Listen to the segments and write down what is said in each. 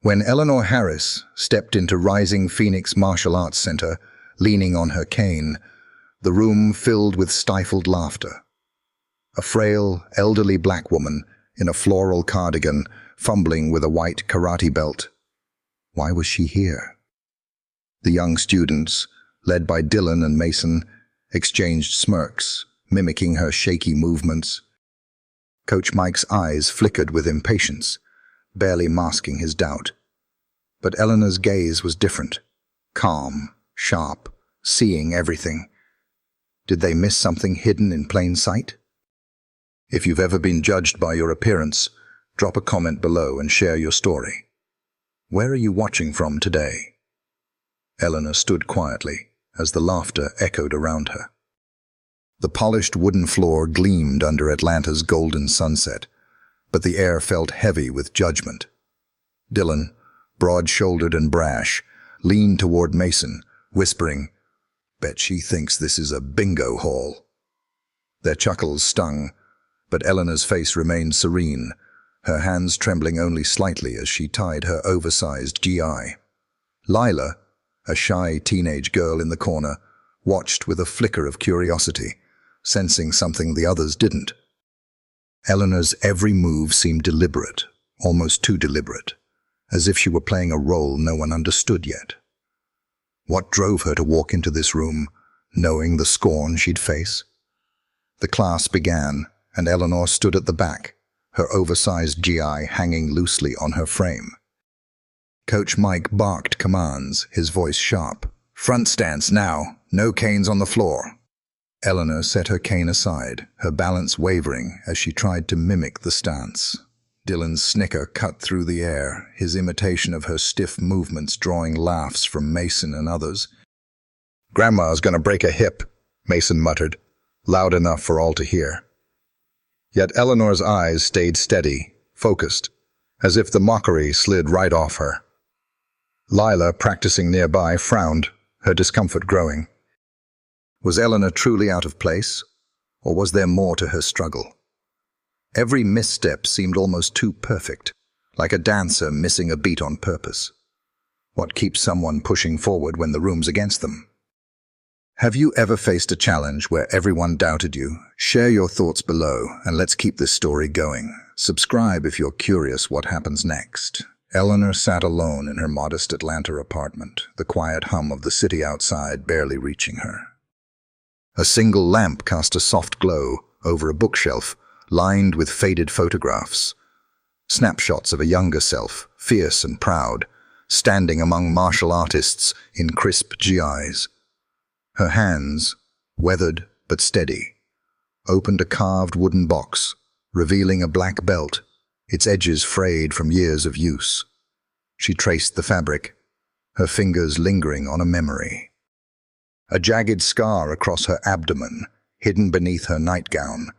When Eleanor Harris stepped into Rising Phoenix Martial Arts Center, leaning on her cane, the room filled with stifled laughter. A frail, elderly black woman in a floral cardigan, fumbling with a white karate belt. Why was she here? The young students, led by Dylan and Mason, exchanged smirks, mimicking her shaky movements. Coach Mike's eyes flickered with impatience, barely masking his doubt. But Eleanor's gaze was different, calm, sharp, seeing everything. Did they miss something hidden in plain sight? If you've ever been judged by your appearance, drop a comment below and share your story. Where are you watching from today? Eleanor stood quietly as the laughter echoed around her. The polished wooden floor gleamed under Atlanta's golden sunset, but the air felt heavy with judgment. Dylan, broad-shouldered and brash, leaned toward Mason, whispering, "Bet she thinks this is a bingo hall." Their chuckles stung, but Eleanor's face remained serene, her hands trembling only slightly as she tied her oversized GI. Lila, a shy teenage girl in the corner, watched with a flicker of curiosity, sensing something the others didn't. Eleanor's every move seemed deliberate, almost too deliberate, as if she were playing a role no one understood yet. What drove her to walk into this room, knowing the scorn she'd face? The class began, and Eleanor stood at the back, her oversized GI hanging loosely on her frame. Coach Mike barked commands, his voice sharp. "Front stance now, no canes on the floor." Eleanor set her cane aside, her balance wavering as she tried to mimic the stance. Dylan's snicker cut through the air, his imitation of her stiff movements drawing laughs from Mason and others. "Grandma's gonna break a hip," Mason muttered, loud enough for all to hear. Yet Eleanor's eyes stayed steady, focused, as if the mockery slid right off her. Lila, practicing nearby, frowned, her discomfort growing. Was Eleanor truly out of place, or was there more to her struggle? Every misstep seemed almost too perfect, like a dancer missing a beat on purpose. What keeps someone pushing forward when the room's against them? Have you ever faced a challenge where everyone doubted you? Share your thoughts below, and let's keep this story going. Subscribe if you're curious what happens next. Eleanor sat alone in her modest Atlanta apartment, the quiet hum of the city outside barely reaching her. A single lamp cast a soft glow over a bookshelf lined with faded photographs. Snapshots of a younger self, fierce and proud, standing among martial artists in crisp GIs. Her hands, weathered but steady, opened a carved wooden box, revealing a black belt, its edges frayed from years of use. She traced the fabric, her fingers lingering on a memory. A jagged scar across her abdomen, hidden beneath her nightgown,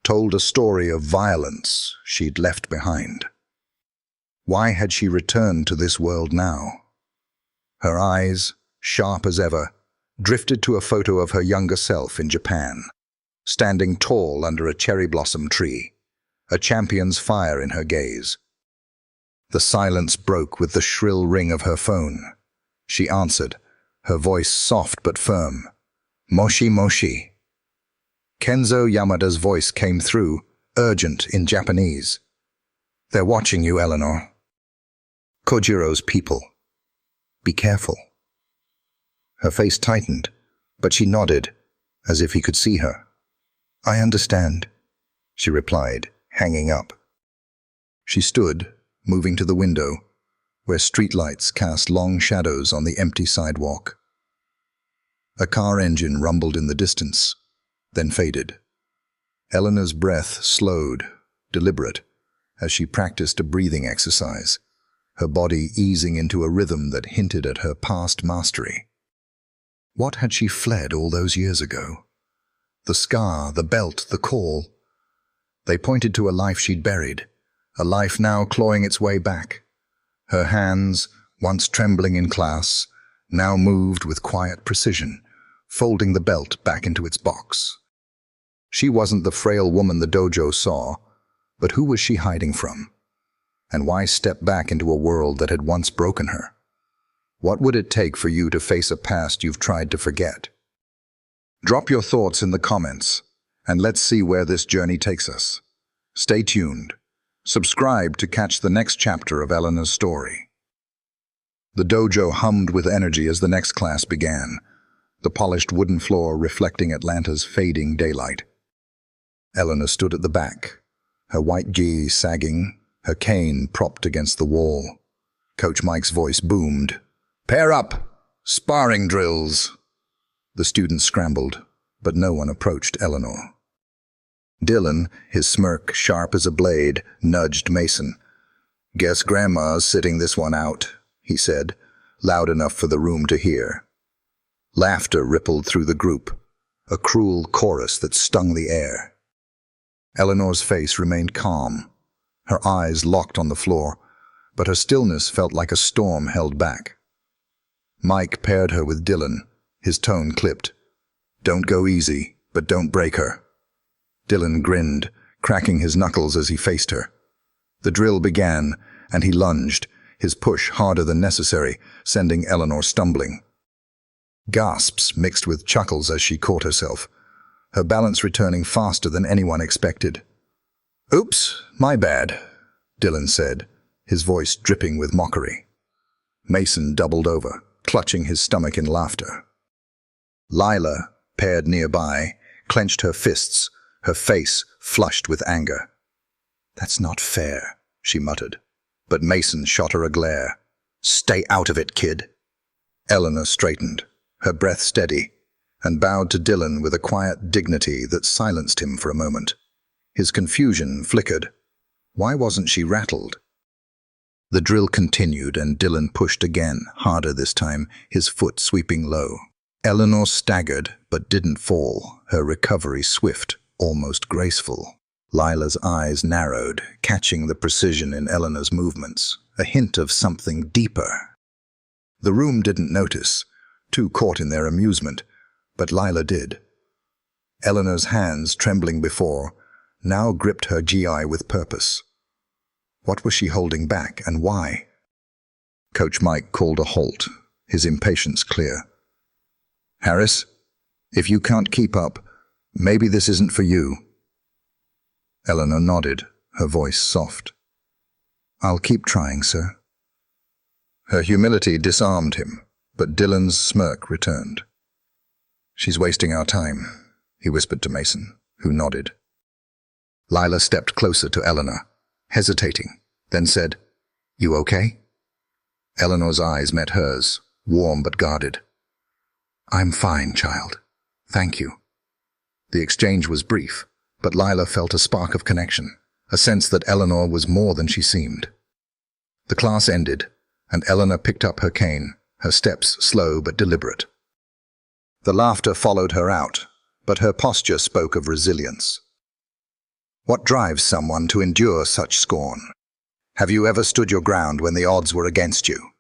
told a story of violence she'd left behind. Why had she returned to this world now? Her eyes, sharp as ever, drifted to a photo of her younger self in Japan, standing tall under a cherry blossom tree, a champion's fire in her gaze. The silence broke with the shrill ring of her phone. She answered, her voice soft but firm. "Moshi Moshi." Kenzo Yamada's voice came through, urgent in Japanese. "They're watching you, Eleanor. Kojiro's people. Be careful." Her face tightened, but she nodded, as if he could see her. "I understand," she replied, hanging up. She stood, moving to the window, where streetlights cast long shadows on the empty sidewalk. A car engine rumbled in the distance, then faded. Eleanor's breath slowed, deliberate, as she practiced a breathing exercise, her body easing into a rhythm that hinted at her past mastery. What had she fled all those years ago? The scar, the belt, the call. They pointed to a life she'd buried, a life now clawing its way back. Her hands, once trembling in class, now moved with quiet precision, folding the belt back into its box. She wasn't the frail woman the dojo saw, but who was she hiding from? And why step back into a world that had once broken her? What would it take for you to face a past you've tried to forget? Drop your thoughts in the comments, and let's see where this journey takes us. Stay tuned. Subscribe to catch the next chapter of Eleanor's story. The dojo hummed with energy as the next class began, the polished wooden floor reflecting Atlanta's fading daylight. Eleanor stood at the back, her white gi sagging, her cane propped against the wall. Coach Mike's voice boomed. "Pair up! Sparring drills!" The students scrambled, but no one approached Eleanor. Dylan, his smirk sharp as a blade, nudged Mason. "Guess Grandma's sitting this one out," he said, loud enough for the room to hear. Laughter rippled through the group, a cruel chorus that stung the air. Eleanor's face remained calm, her eyes locked on the floor, but her stillness felt like a storm held back. Mike paired her with Dylan, his tone clipped. "Don't go easy, but don't break her." Dylan grinned, cracking his knuckles as he faced her. The drill began, and he lunged, his push harder than necessary, sending Eleanor stumbling. Gasps mixed with chuckles as she caught herself, her balance returning faster than anyone expected. "Oops, my bad," Dylan said, his voice dripping with mockery. Mason doubled over, clutching his stomach in laughter. Lila, paired nearby, clenched her fists, her face flushed with anger. "That's not fair," she muttered, but Mason shot her a glare. "Stay out of it, kid." Eleanor straightened, her breath steady, and bowed to Dylan with a quiet dignity that silenced him for a moment. His confusion flickered. Why wasn't she rattled? The drill continued, and Dylan pushed again, harder this time, his foot sweeping low. Eleanor staggered, but didn't fall, her recovery swift, almost graceful. Lila's eyes narrowed, catching the precision in Eleanor's movements, a hint of something deeper. The room didn't notice, too caught in their amusement, but Lila did. Eleanor's hands, trembling before, now gripped her GI with purpose. What was she holding back, and why? Coach Mike called a halt, his impatience clear. "Harris, if you can't keep up, maybe this isn't for you." Eleanor nodded, her voice soft. "I'll keep trying, sir." Her humility disarmed him, but Dylan's smirk returned. "She's wasting our time," he whispered to Mason, who nodded. Lila stepped closer to Eleanor, hesitating, then said, "You okay?" Eleanor's eyes met hers, warm but guarded. "I'm fine, child. Thank you." The exchange was brief, but Lila felt a spark of connection, a sense that Eleanor was more than she seemed. The class ended, and Eleanor picked up her cane, her steps slow but deliberate. The laughter followed her out, but her posture spoke of resilience. What drives someone to endure such scorn? Have you ever stood your ground when the odds were against you?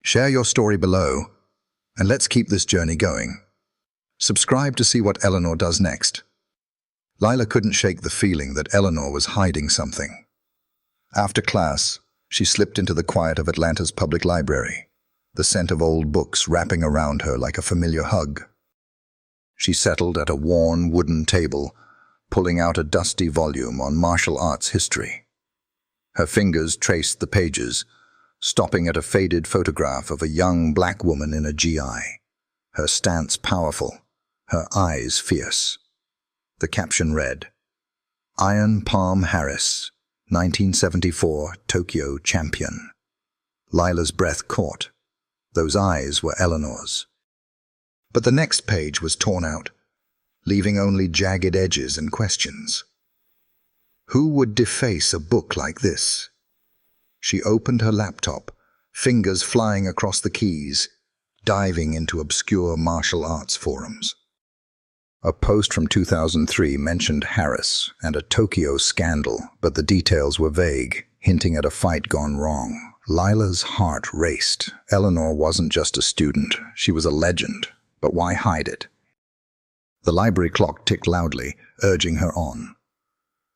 Share your story below, and let's keep this journey going. Subscribe to see what Eleanor does next. Lila couldn't shake the feeling that Eleanor was hiding something. After class, she slipped into the quiet of Atlanta's public library, the scent of old books wrapping around her like a familiar hug. She settled at a worn wooden table, pulling out a dusty volume on martial arts history. Her fingers traced the pages, stopping at a faded photograph of a young black woman in a GI, her stance powerful, her eyes fierce. The caption read, "Iron Palm Harris, 1974 Tokyo champion." Lila's breath caught. Those eyes were Eleanor's. But the next page was torn out, leaving only jagged edges and questions. Who would deface a book like this? She opened her laptop, fingers flying across the keys, diving into obscure martial arts forums. A post from 2003 mentioned Harris and a Tokyo scandal, but the details were vague, hinting at a fight gone wrong. Lila's heart raced. Eleanor wasn't just a student, she was a legend. But why hide it? The library clock ticked loudly, urging her on.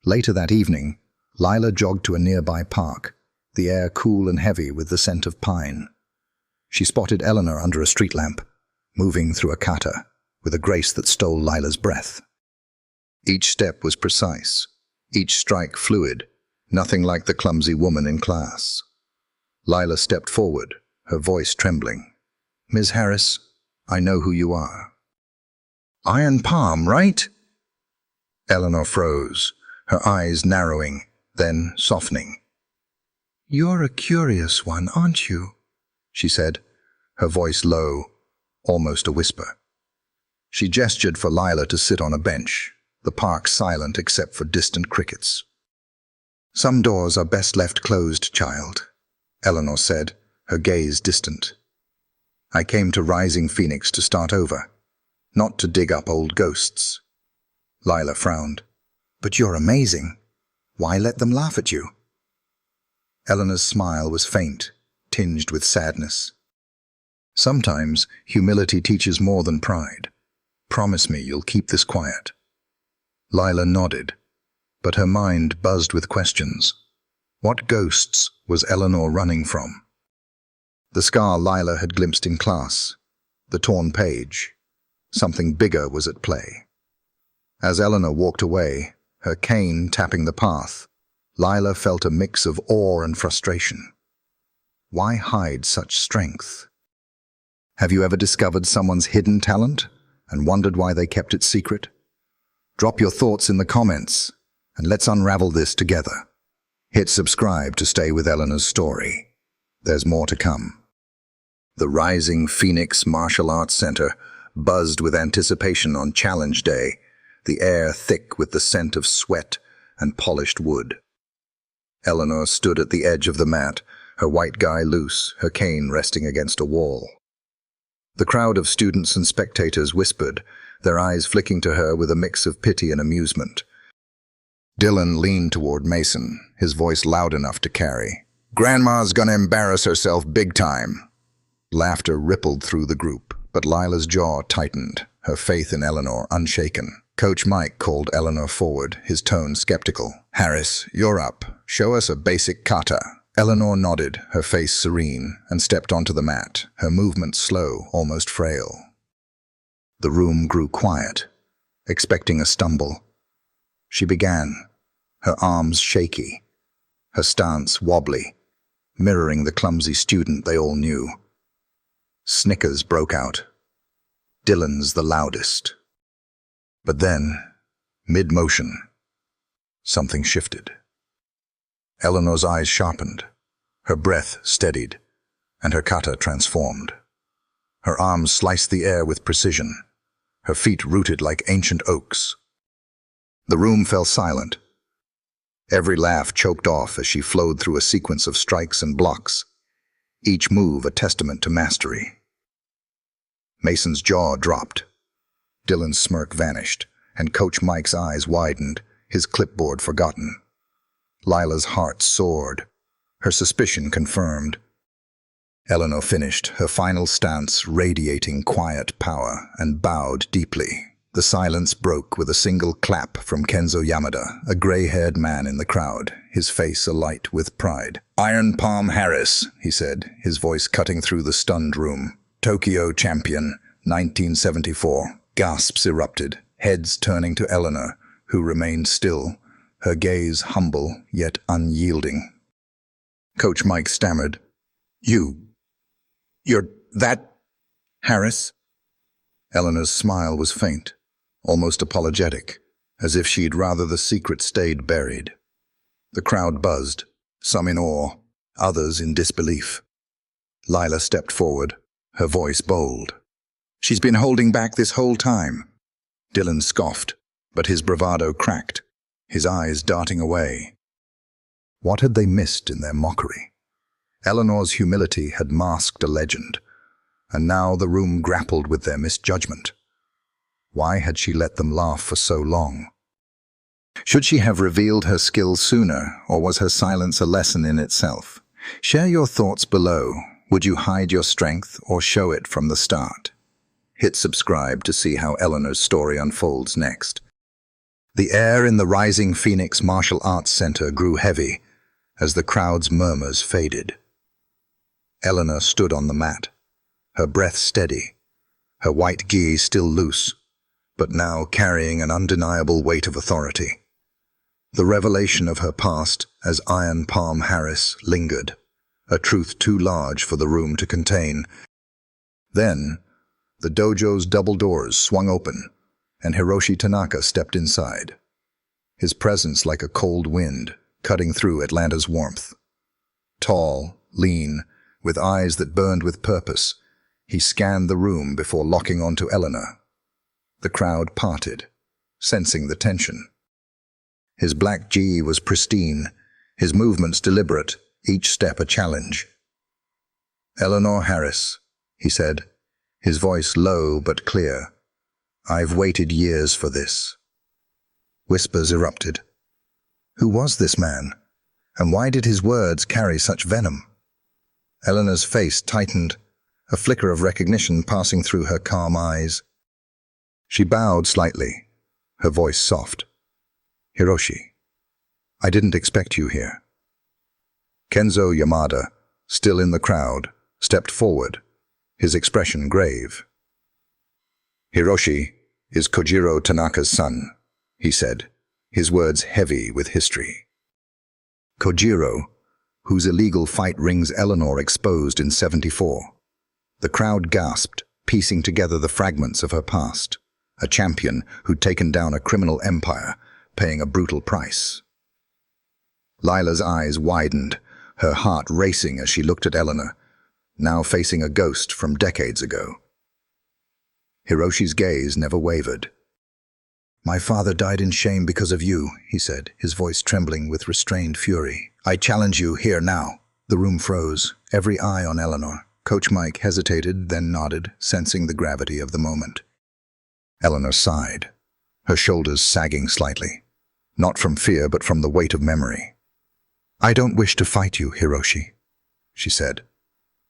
Later that evening, Lila jogged to a nearby park, the air cool and heavy with the scent of pine. She spotted Eleanor under a street lamp, moving through a kata, with a grace that stole Lila's breath. Each step was precise, each strike fluid, nothing like the clumsy woman in class. Lila stepped forward, her voice trembling. "Ms. Harris, I know who you are." "Iron Palm, right?" Eleanor froze, her eyes narrowing, then softening. "You're a curious one, aren't you?" she said, her voice low, almost a whisper. She gestured for Lila to sit on a bench, the park silent except for distant crickets. "Some doors are best left closed, child," Eleanor said, her gaze distant. "I came to Rising Phoenix to start over, not to dig up old ghosts." Lila frowned. "But you're amazing. Why let them laugh at you?" Eleanor's smile was faint, tinged with sadness. "Sometimes humility teaches more than pride. Promise me you'll keep this quiet." Lila nodded, but her mind buzzed with questions. What ghosts was Eleanor running from? The scar Lila had glimpsed in class, the torn page. Something bigger was at play. As Eleanor walked away, her cane tapping the path, Lila felt a mix of awe and frustration. Why hide such strength? Have you ever discovered someone's hidden talent and wondered why they kept it secret? Drop your thoughts in the comments, and let's unravel this together. Hit subscribe to stay with Eleanor's story. There's more to come. The Rising Phoenix Martial Arts Center buzzed with anticipation on Challenge Day, the air thick with the scent of sweat and polished wood. Eleanor stood at the edge of the mat, her white guy loose, her cane resting against a wall. The crowd of students and spectators whispered, their eyes flicking to her with a mix of pity and amusement. Dylan leaned toward Mason, his voice loud enough to carry. "Grandma's gonna embarrass herself big time." Laughter rippled through the group, but Lila's jaw tightened, her faith in Eleanor unshaken. Coach Mike called Eleanor forward, his tone skeptical. "Harris, you're up. Show us a basic kata." Eleanor nodded, her face serene, and stepped onto the mat, her movement slow, almost frail. The room grew quiet, expecting a stumble. She began, her arms shaky, her stance wobbly, mirroring the clumsy student they all knew. Snickers broke out, Dylan's the loudest. But then, mid-motion, something shifted. Eleanor's eyes sharpened, her breath steadied, and her kata transformed. Her arms sliced the air with precision, her feet rooted like ancient oaks. The room fell silent. Every laugh choked off as she flowed through a sequence of strikes and blocks, each move a testament to mastery. Mason's jaw dropped. Dylan's smirk vanished, and Coach Mike's eyes widened, his clipboard forgotten. Lila's heart soared, her suspicion confirmed. Eleanor finished, her final stance radiating quiet power, and bowed deeply. The silence broke with a single clap from Kenzo Yamada, a gray-haired man in the crowd, his face alight with pride. "Iron Palm Harris," he said, his voice cutting through the stunned room. "Tokyo champion, 1974. Gasps erupted, heads turning to Eleanor, who remained still, her gaze humble yet unyielding. Coach Mike stammered, You're that Harris?" Eleanor's smile was faint, almost apologetic, as if she'd rather the secret stayed buried. The crowd buzzed, some in awe, others in disbelief. Lila stepped forward, her voice bold. "She's been holding back this whole time." Dylan scoffed, but his bravado cracked, his eyes darting away. What had they missed in their mockery? Eleanor's humility had masked a legend, and now the room grappled with their misjudgment. Why had she let them laugh for so long? Should she have revealed her skill sooner, or was her silence a lesson in itself? Share your thoughts below. Would you hide your strength or show it from the start? Hit subscribe to see how Eleanor's story unfolds next. The air in the Rising Phoenix Martial Arts Center grew heavy as the crowd's murmurs faded. Eleanor stood on the mat, her breath steady, her white gi still loose, but now carrying an undeniable weight of authority. The revelation of her past as Iron Palm Harris lingered, a truth too large for the room to contain. Then, the dojo's double doors swung open, and Hiroshi Tanaka stepped inside, his presence like a cold wind cutting through Atlanta's warmth. Tall, lean, with eyes that burned with purpose, he scanned the room before locking onto Eleanor. The crowd parted, sensing the tension. His black gi was pristine, his movements deliberate, each step a challenge. "Eleanor Harris," he said, his voice low but clear. "I've waited years for this." Whispers erupted. Who was this man? And why did his words carry such venom? Eleanor's face tightened, a flicker of recognition passing through her calm eyes. She bowed slightly, her voice soft. "Hiroshi, I didn't expect you here." Kenzo Yamada, still in the crowd, stepped forward, his expression grave. "Hiroshi is Kojiro Tanaka's son," he said, his words heavy with history. Kojiro, whose illegal fight rings Eleanor exposed in '74. The crowd gasped, piecing together the fragments of her past. A champion who'd taken down a criminal empire, paying a brutal price. Lila's eyes widened, her heart racing as she looked at Eleanor, now facing a ghost from decades ago. Hiroshi's gaze never wavered. "My father died in shame because of you," he said, his voice trembling with restrained fury. "I challenge you here now." The room froze, every eye on Eleanor. Coach Mike hesitated, then nodded, sensing the gravity of the moment. Eleanor sighed, her shoulders sagging slightly, not from fear but from the weight of memory. "I don't wish to fight you, Hiroshi," she said,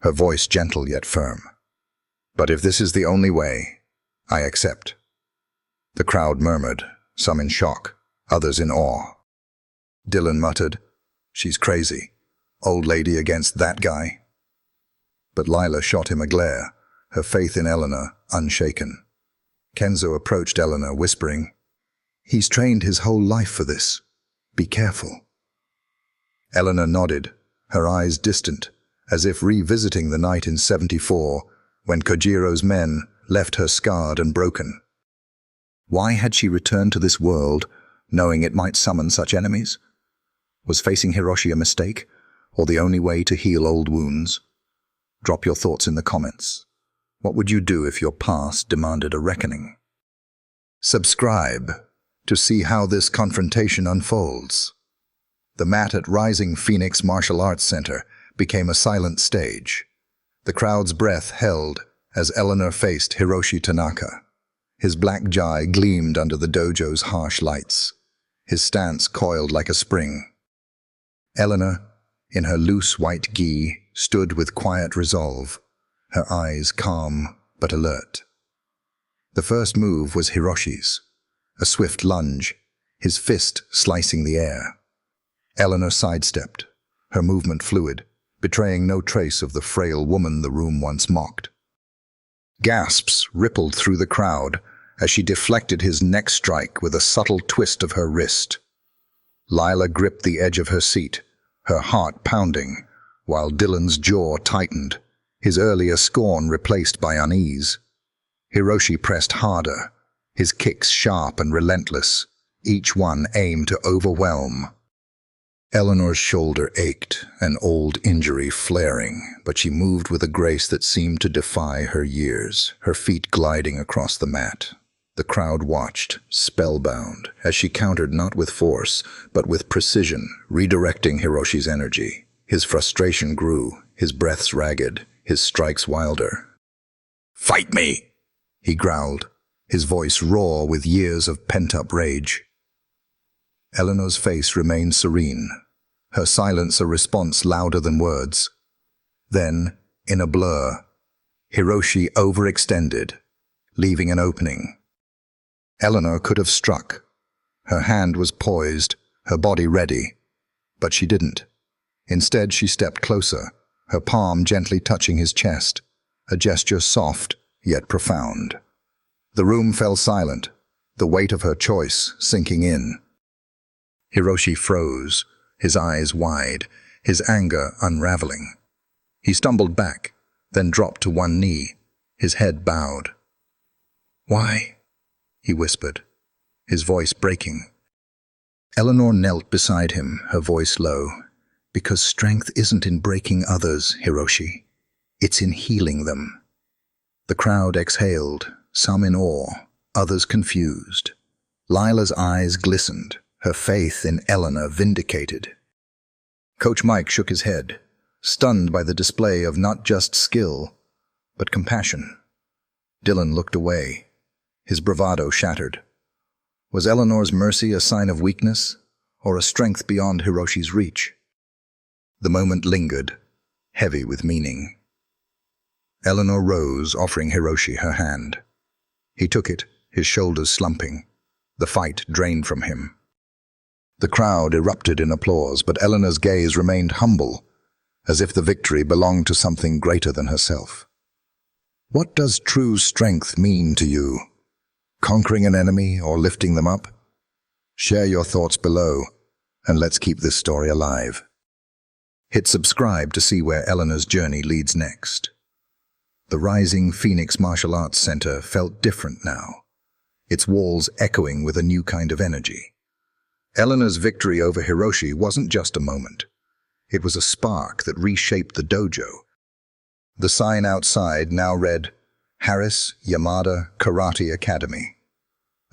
her voice gentle yet firm. "But if this is the only way, I accept." The crowd murmured, some in shock, others in awe. Dylan muttered, "She's crazy. Old lady against that guy." But Lila shot him a glare, her faith in Eleanor unshaken. Kenzo approached Eleanor, whispering, "He's trained his whole life for this. Be careful." Eleanor nodded, her eyes distant, as if revisiting the night in '74 when Kojiro's men left her scarred and broken. Why had she returned to this world, knowing it might summon such enemies? Was facing Hiroshi a mistake, or the only way to heal old wounds? Drop your thoughts in the comments. What would you do if your past demanded a reckoning? Subscribe to see how this confrontation unfolds. The mat at Rising Phoenix Martial Arts Center became a silent stage. The crowd's breath held as Eleanor faced Hiroshi Tanaka. His black gi gleamed under the dojo's harsh lights, his stance coiled like a spring. Eleanor, in her loose white gi, stood with quiet resolve, her eyes calm but alert. The first move was Hiroshi's, a swift lunge, his fist slicing the air. Eleanor sidestepped, her movement fluid, betraying no trace of the frail woman the room once mocked. Gasps rippled through the crowd as she deflected his neck strike with a subtle twist of her wrist. Lila gripped the edge of her seat, her heart pounding, while Dylan's jaw tightened, his earlier scorn replaced by unease. Hiroshi pressed harder, his kicks sharp and relentless, each one aimed to overwhelm. Eleanor's shoulder ached, an old injury flaring, but she moved with a grace that seemed to defy her years, her feet gliding across the mat. The crowd watched, spellbound, as she countered not with force, but with precision, redirecting Hiroshi's energy. His frustration grew, his breaths ragged, his strikes wilder. "Fight me!" he growled, his voice raw with years of pent-up rage. Eleanor's face remained serene, her silence a response louder than words. Then, in a blur, Hiroshi overextended, leaving an opening. Eleanor could have struck, Her hand was poised, her body ready. But she didn't. Instead, she stepped closer, her palm gently touching his chest, a gesture soft yet profound. The room fell silent, the weight of her choice sinking in. Hiroshi froze, his eyes wide, his anger unraveling. He stumbled back, then dropped to one knee, his head bowed. "Why?" he whispered, his voice breaking. Eleanor knelt beside him, her voice low. "Because strength isn't in breaking others, Hiroshi. It's in healing them." The crowd exhaled, some in awe, others confused. Lila's eyes glistened, her faith in Eleanor vindicated. Coach Mike shook his head, stunned by the display of not just skill, but compassion. Dylan looked away, his bravado shattered. Was Eleanor's mercy a sign of weakness, or a strength beyond Hiroshi's reach? The moment lingered, heavy with meaning. Eleanor rose, offering Hiroshi her hand. He took it, his shoulders slumping, the fight drained from him. The crowd erupted in applause, but Eleanor's gaze remained humble, as if the victory belonged to something greater than herself. "What does true strength mean to you? Conquering an enemy or lifting them up? Share your thoughts below, and let's keep this story alive." Hit subscribe to see where Eleanor's journey leads next. The rising Phoenix Martial Arts Center felt different now, its walls echoing with a new kind of energy. Eleanor's victory over Hiroshi wasn't just a moment. It was a spark that reshaped the dojo. The sign outside now read, "Harris Yamada Karate Academy,"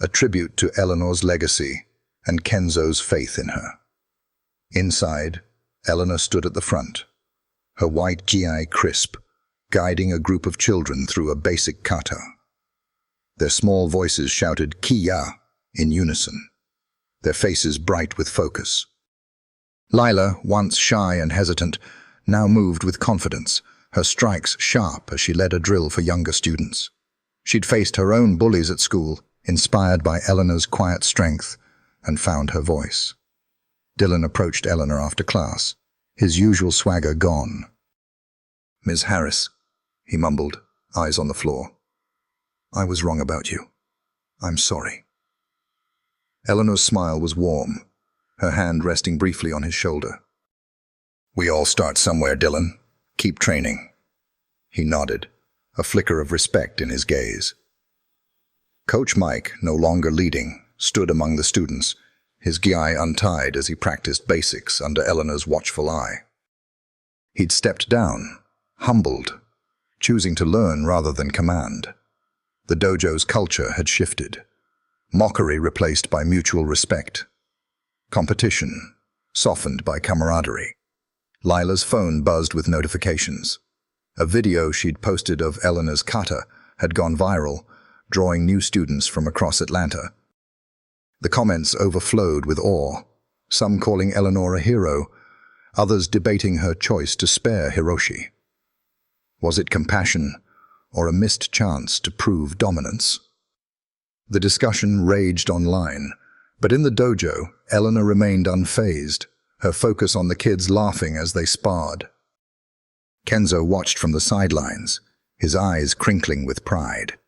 a tribute to Eleanor's legacy and Kenzo's faith in her. Inside, Eleanor stood at the front, her white gi crisp, guiding a group of children through a basic kata. Their small voices shouted "Ki-ya" in unison, their faces bright with focus. Lila, once shy and hesitant, now moved with confidence, her strikes sharp as she led a drill for younger students. She'd faced her own bullies at school, inspired by Eleanor's quiet strength, and found her voice. Dylan approached Eleanor after class, his usual swagger gone. "Ms. Harris," he mumbled, eyes on the floor. "I was wrong about you. I'm sorry." Eleanor's smile was warm, her hand resting briefly on his shoulder. "We all start somewhere, Dylan. Keep training." He nodded, a flicker of respect in his gaze. Coach Mike, no longer leading, stood among the students, his gi untied as he practiced basics under Eleanor's watchful eye. He'd stepped down, humbled, choosing to learn rather than command. The dojo's culture had shifted, mockery replaced by mutual respect, competition softened by camaraderie. Lila's phone buzzed with notifications. A video she'd posted of Eleanor's kata had gone viral, drawing new students from across Atlanta. The comments overflowed with awe, some calling Eleanor a hero, others debating her choice to spare Hiroshi. Was it compassion or a missed chance to prove dominance? The discussion raged online, but in the dojo, Eleanor remained unfazed, her focus on the kids laughing as they sparred. Kenzo watched from the sidelines, his eyes crinkling with pride.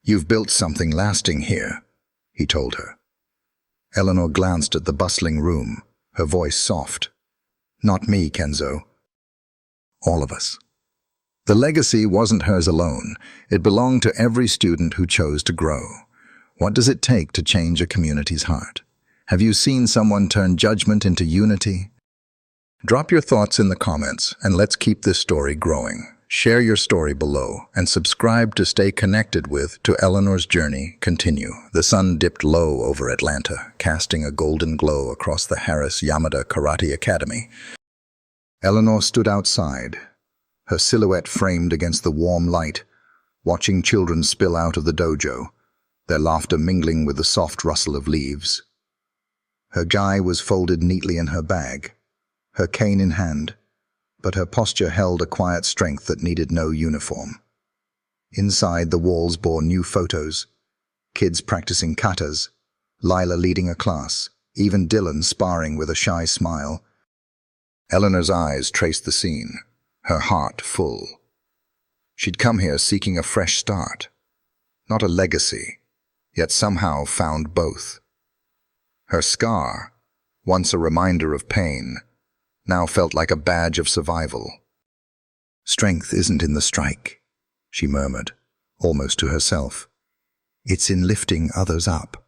"You've built something lasting here," he told her. Eleanor glanced at the bustling room, her voice soft. "Not me, Kenzo. All of us." The legacy wasn't hers alone. It belonged to every student who chose to grow. What does it take to change a community's heart? Have you seen someone turn judgment into unity? Drop your thoughts in the comments and let's keep this story growing. Share your story below and subscribe to stay connected with To Eleanor's Journey Continue. The sun dipped low over Atlanta, casting a golden glow across the Harris Yamada Karate Academy. Eleanor stood outside, her silhouette framed against the warm light, watching children spill out of the dojo, their laughter mingling with the soft rustle of leaves. Her gi was folded neatly in her bag, her cane in hand, but her posture held a quiet strength that needed no uniform. Inside, the walls bore new photos, kids practicing katas, Lila leading a class, even Dylan sparring with a shy smile. Eleanor's eyes traced the scene, her heart full. She'd come here seeking a fresh start, not a legacy, yet somehow found both. Her scar, once a reminder of pain, now felt like a badge of survival. "Strength isn't in the strike," she murmured, almost to herself. "It's in lifting others up."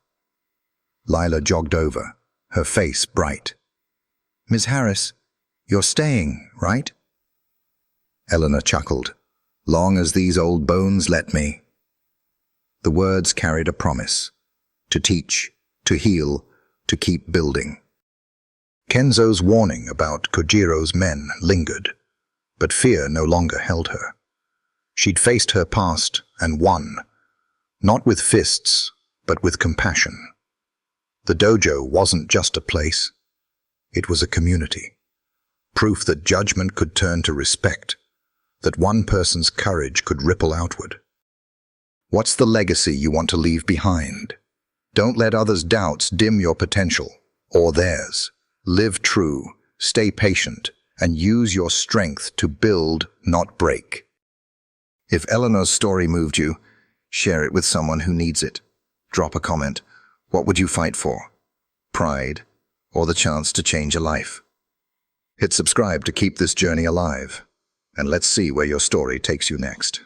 Lila jogged over, her face bright. "Miss Harris, you're staying, right?" Eleanor chuckled. "Long as these old bones let me." The words carried a promise. To teach, to heal, to keep building. Kenzo's warning about Kojiro's men lingered, but fear no longer held her. She'd faced her past and won, not with fists, but with compassion. The dojo wasn't just a place. It was a community. Proof that judgment could turn to respect, that one person's courage could ripple outward. What's the legacy you want to leave behind? Don't let others' doubts dim your potential, or theirs. Live true, stay patient, and use your strength to build, not break. If Eleanor's story moved you, share it with someone who needs it. Drop a comment. What would you fight for? Pride, or the chance to change a life? Hit subscribe to keep this journey alive, and let's see where your story takes you next.